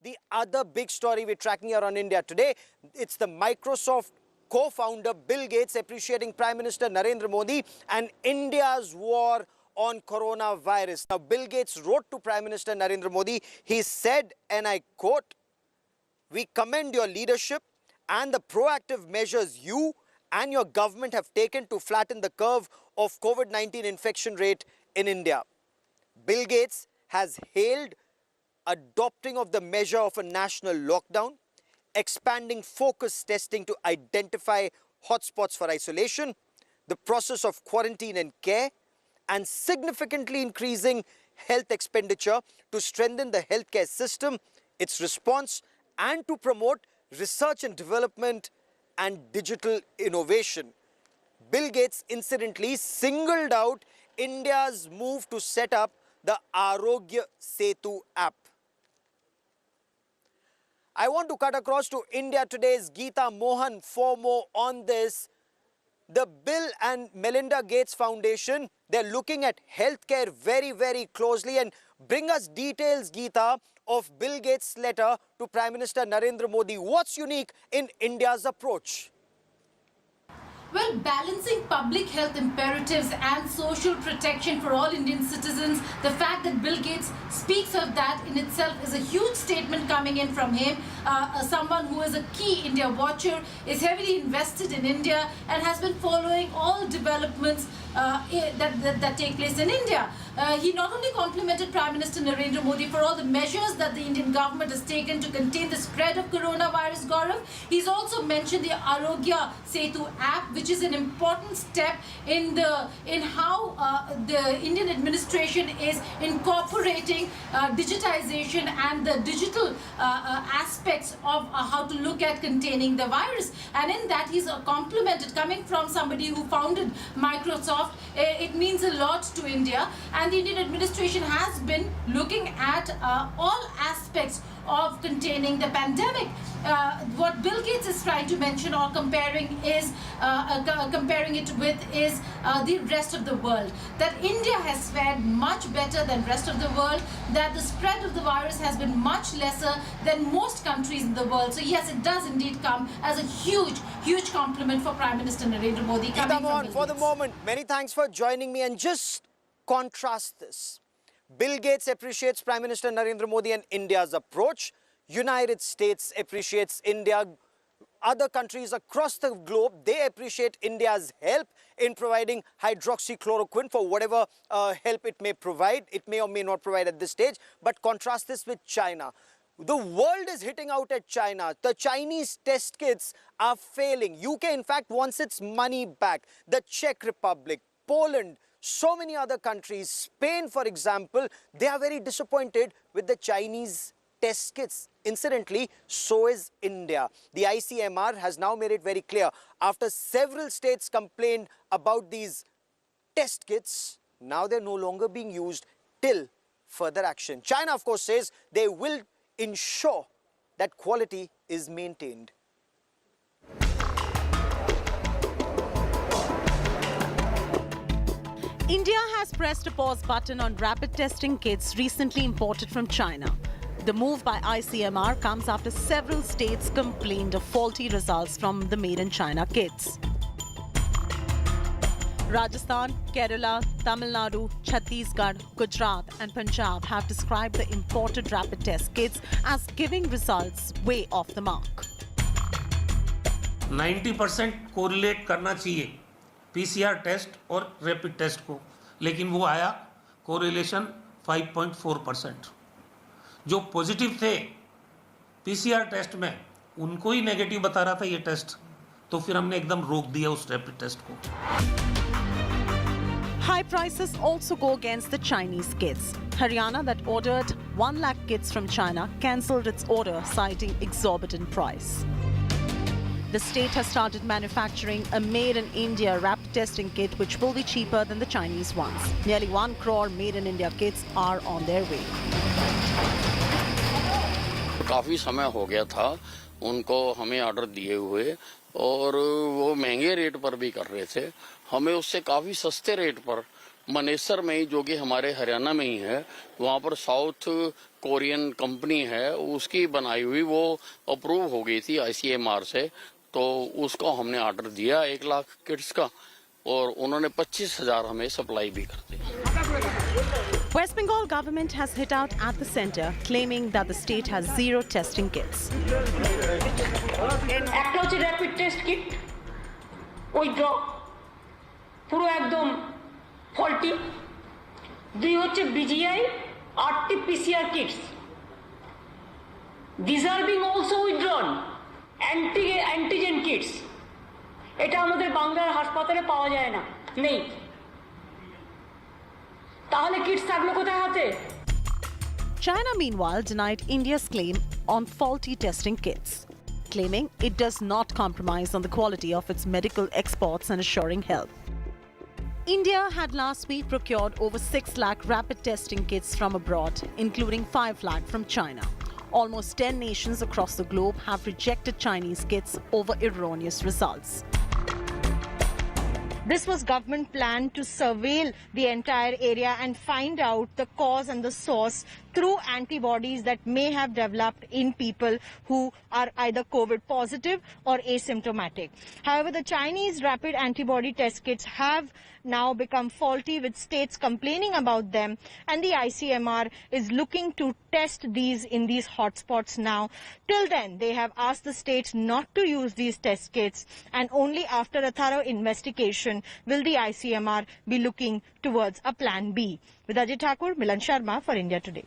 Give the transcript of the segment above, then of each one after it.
The other big story we're tracking here on India Today, it's the Microsoft co-founder Bill Gates appreciating Prime Minister Narendra Modi and India's war on coronavirus. Now, Bill Gates wrote to Prime Minister Narendra Modi. He said, and I quote, "We commend your leadership and the proactive measures you and your government have taken to flatten the curve of COVID-19 infection rate in India." Bill Gates has hailed adopting of the measure of a national lockdown, expanding focus testing to identify hotspots for isolation, the process of quarantine and care, and significantly increasing health expenditure to strengthen the healthcare system, its response, and to promote research and development and digital innovation. Bill Gates incidentally singled out India's move to set up the Arogya Setu app. I want to cut across to India Today's Geeta Mohan for more on this. The Bill and Melinda Gates Foundation, they're looking at healthcare very, very closely. And bring us details, Geeta, of Bill Gates' letter to Prime Minister Narendra Modi. What's unique in India's approach? Well, balancing public health imperatives and social protection for all Indian citizens, the fact that Bill Gates speaks of that in itself is a huge statement coming in from him. Someone who is a key India watcher, is heavily invested in India and has been following all developments that take place in India. He not only complimented Prime Minister Narendra Modi for all the measures that the Indian government has taken to contain the spread of coronavirus, Gaurav, he's also mentioned the Arogya Setu app, which is an important step in how the Indian administration is incorporating digitization and the digital aspects of how to look at containing the virus. And in that, he's complimented, coming from somebody who founded Microsoft. It means a lot to India, and the Indian administration has been looking at all aspects of containing the pandemic. What Bill Gates is trying to mention or comparing it with is the rest of the world. That India has fared much better than rest of the world, that the spread of the virus has been much lesser than most countries in the world. So yes, it does indeed come as a huge compliment for Prime Minister Narendra Modi. Come on, for the moment, many thanks for joining me. And just contrast this. Bill Gates appreciates Prime Minister Narendra Modi and India's approach. United States appreciates India. Other countries across the globe, they appreciate India's help in providing hydroxychloroquine for whatever help it may provide. It may or may not provide at this stage. But contrast this with China. The world is hitting out at China. The Chinese test kits are failing. UK, in fact, wants its money back. The Czech Republic, Poland, so many other countries, Spain, for example, they are very disappointed with the Chinese test kits. Incidentally, so is India. The ICMR has now made it very clear. After several states complained about these test kits, now they're no longer being used till further action. China, of course, says they will ensure that quality is maintained. India has pressed a pause button on rapid testing kits recently imported from China. The move by ICMR comes after several states complained of faulty results from the made-in-China kits. Rajasthan, Kerala, Tamil Nadu, Chhattisgarh, Gujarat and Punjab have described the imported rapid test kits as giving results way off the mark. 90% correlate करना चाहिए PCR test और rapid test को, लेकिन वो आया correlation 5.4%. जो positive थे PCR test में, उनको ही नेगेटिव बता रहा था ये टेस्ट, तो फिर हमने एकदम रोक दिया उस रैपिड टेस्ट को. High prices also go against the Chinese kits. Haryana, that ordered 1 lakh kits from China, cancelled its order, citing exorbitant price. The state has started manufacturing a made-in-India rapid testing kit, which will be cheaper than the Chinese ones. Nearly 1 crore made-in-India kits are on their way. काफ़ी समय हो गया था उनको हमें order दिए हुए, और वो महंगे रेट पर भी कर रहे थे. हमें उससे काफ़ी सस्ते रेट पर मनेसर में ही, जो कि हमारे हरियाणा में ही है, वहाँ पर साउथ कोरियन कंपनी है, उसकी बनाई हुई वो अप्रूव हो गई थी ICMR से, तो उसको हमने ऑर्डर दिया 1 लाख किट्स का, और उन्होंने 25,000 हमें सप्लाई भी कर दी। West Bengal government has hit out at the centre, claiming that the state has 0 testing kits. একটা হচ্ছে র্যাপিড টেস্ট কিট, উইথড্র পুরো একদম ফল্টি। 2 হচ্ছে BGI RT-PCR kits, these are being also withdrawn. Antigen kits, এটা আমাদের বাংলার হাসপাতালে পাওয়া যায় না, নেই। তাহলে কিটস থাকলো কোথায় হাতে? China, meanwhile, denied India's claim on faulty testing kits, claiming it does not compromise on the quality of its medical exports and assuring help. India had last week procured over 6 lakh rapid testing kits from abroad, including 5 lakh from China. Almost 10 nations across the globe have rejected Chinese kits over erroneous results. This was government plan to surveil the entire area and find out the cause and the source through antibodies that may have developed in people who are either COVID positive or asymptomatic. However, the Chinese rapid antibody test kits have now become faulty, with states complaining about them, and the ICMR is looking to test these in these hotspots now. Till then, they have asked the states not to use these test kits, and only after a thorough investigation will the ICMR be looking towards a plan B. With Ajay Thakur, Milan Sharma for India Today.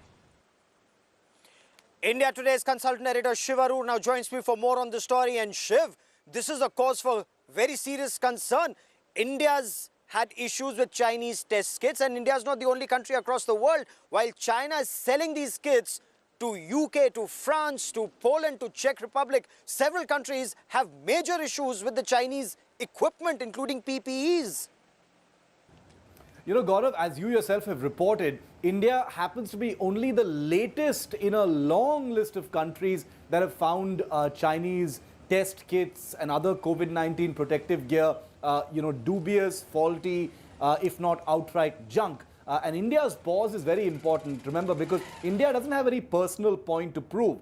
India Today's consultant editor Shiv Arur now joins me for more on the story. And Shiv, this is a cause for very serious concern. India's had issues with Chinese test kits, and India is not the only country across the world. While China is selling these kits to UK, to France, to Poland, to Czech Republic, several countries have major issues with the Chinese equipment, including PPEs. You know, Gaurav, as you yourself have reported, India happens to be only the latest in a long list of countries that have found Chinese test kits and other COVID-19 protective gear, dubious, faulty, if not outright junk. And India's pause is very important, remember, because India doesn't have any personal point to prove.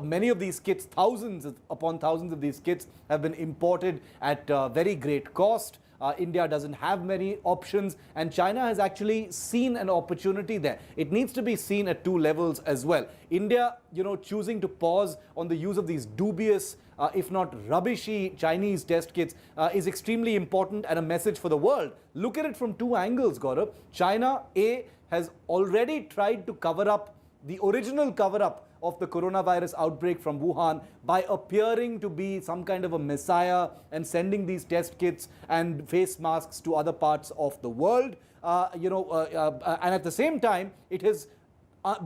Many of these kits, thousands upon thousands of these kits have been imported at very great cost. India doesn't have many options, and China has actually seen an opportunity there. It needs to be seen at 2 levels as well. India, choosing to pause on the use of these dubious, if not rubbishy Chinese test kits is extremely important and a message for the world. Look at it from 2 angles, Gaurav. China, A, has already tried to cover up the original cover-up of the coronavirus outbreak from Wuhan by appearing to be some kind of a messiah and sending these test kits and face masks to other parts of the world. And at the same time, it has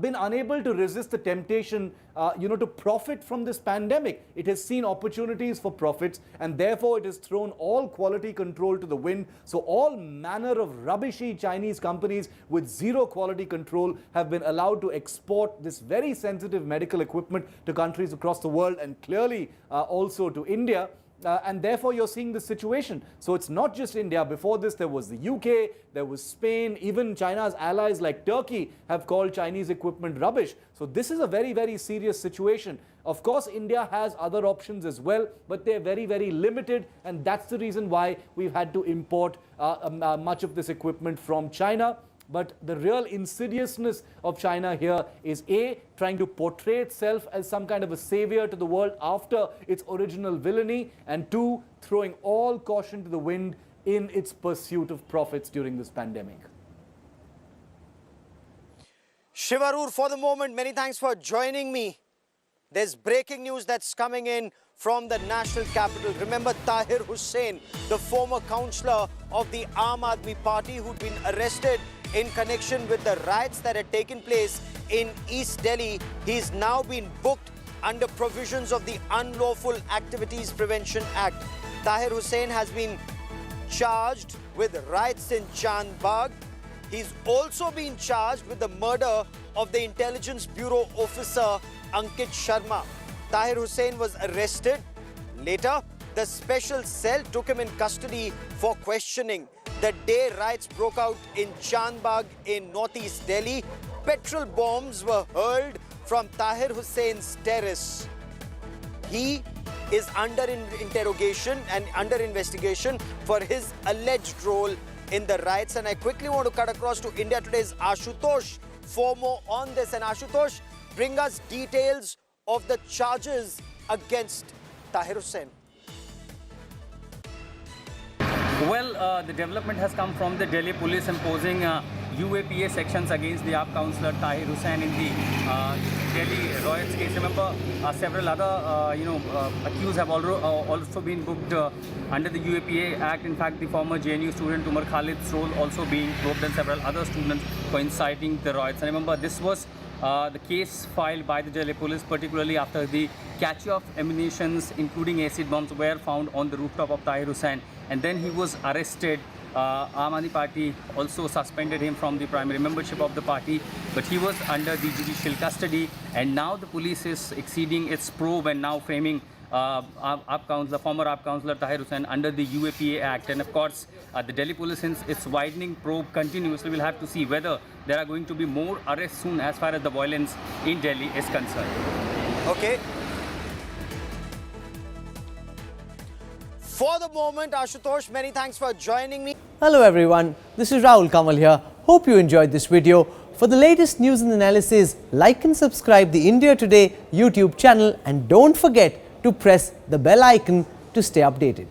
been unable to resist the temptation, to profit from this pandemic. It has seen opportunities for profits, and therefore it has thrown all quality control to the wind. So all manner of rubbishy Chinese companies with 0 quality control have been allowed to export this very sensitive medical equipment to countries across the world, and clearly also to India. And therefore you're seeing this situation. So it's not just India. Before this, there was the UK, there was Spain, even China's allies like Turkey have called Chinese equipment rubbish. So this is a very, very serious situation. Of course, India has other options as well, but they're very, very limited, and that's the reason why we've had to import much of this equipment from China. But the real insidiousness of China here is A, trying to portray itself as some kind of a savior to the world after its original villainy, and 2, throwing all caution to the wind in its pursuit of profits during this pandemic. Shiv Arur, for the moment, many thanks for joining me. There's breaking news that's coming in from the national capital. Remember Tahir Hussain, the former councillor of the Aam Aadmi Party, who'd been arrested in connection with the riots that had taken place in East Delhi. He's now been booked under provisions of the Unlawful Activities Prevention Act. Tahir Hussain has been charged with riots in Chandbagh. He's also been charged with the murder of the Intelligence Bureau officer Ankit Sharma. Tahir Hussain was arrested. Later, the special cell took him in custody for questioning. the day riots broke out in Chandbagh in northeast Delhi. Petrol bombs were hurled from Tahir Hussain's terrace. He is under interrogation and under investigation for his alleged role in the riots. And I quickly want to cut across to India Today's Ashutosh for more on this. And Ashutosh, bring us details of the charges against Tahir Hussain. Well, the development has come from the Delhi police imposing UAPA sections against the AAP councillor Tahir Hussain in the Delhi riots case. Remember, several other accused have also been booked under the UAPA Act. In fact, the former JNU student Umar Khalid's role also being booked, and several other students for inciting the riots. And remember, this was the case filed by the Delhi police, particularly after the catch of ammunitions, including acid bombs, were found on the rooftop of Tahir Hussain. And then he was arrested. Aam Aadmi Party also suspended him from the primary membership of the party, but he was under the judicial custody. And now the police is exceeding its probe and now framing former AAP councillor Tahir Hussain under the UAPA Act. And of course, the Delhi police, since its widening probe continuously, will have to see whether there are going to be more arrests soon as far as the violence in Delhi is concerned. Okay. For the moment, Ashutosh, many thanks for joining me. Hello everyone, this is Rahul Kamal here. Hope you enjoyed this video. For the latest news and analysis, like and subscribe the India Today YouTube channel, and don't forget to press the bell icon to stay updated.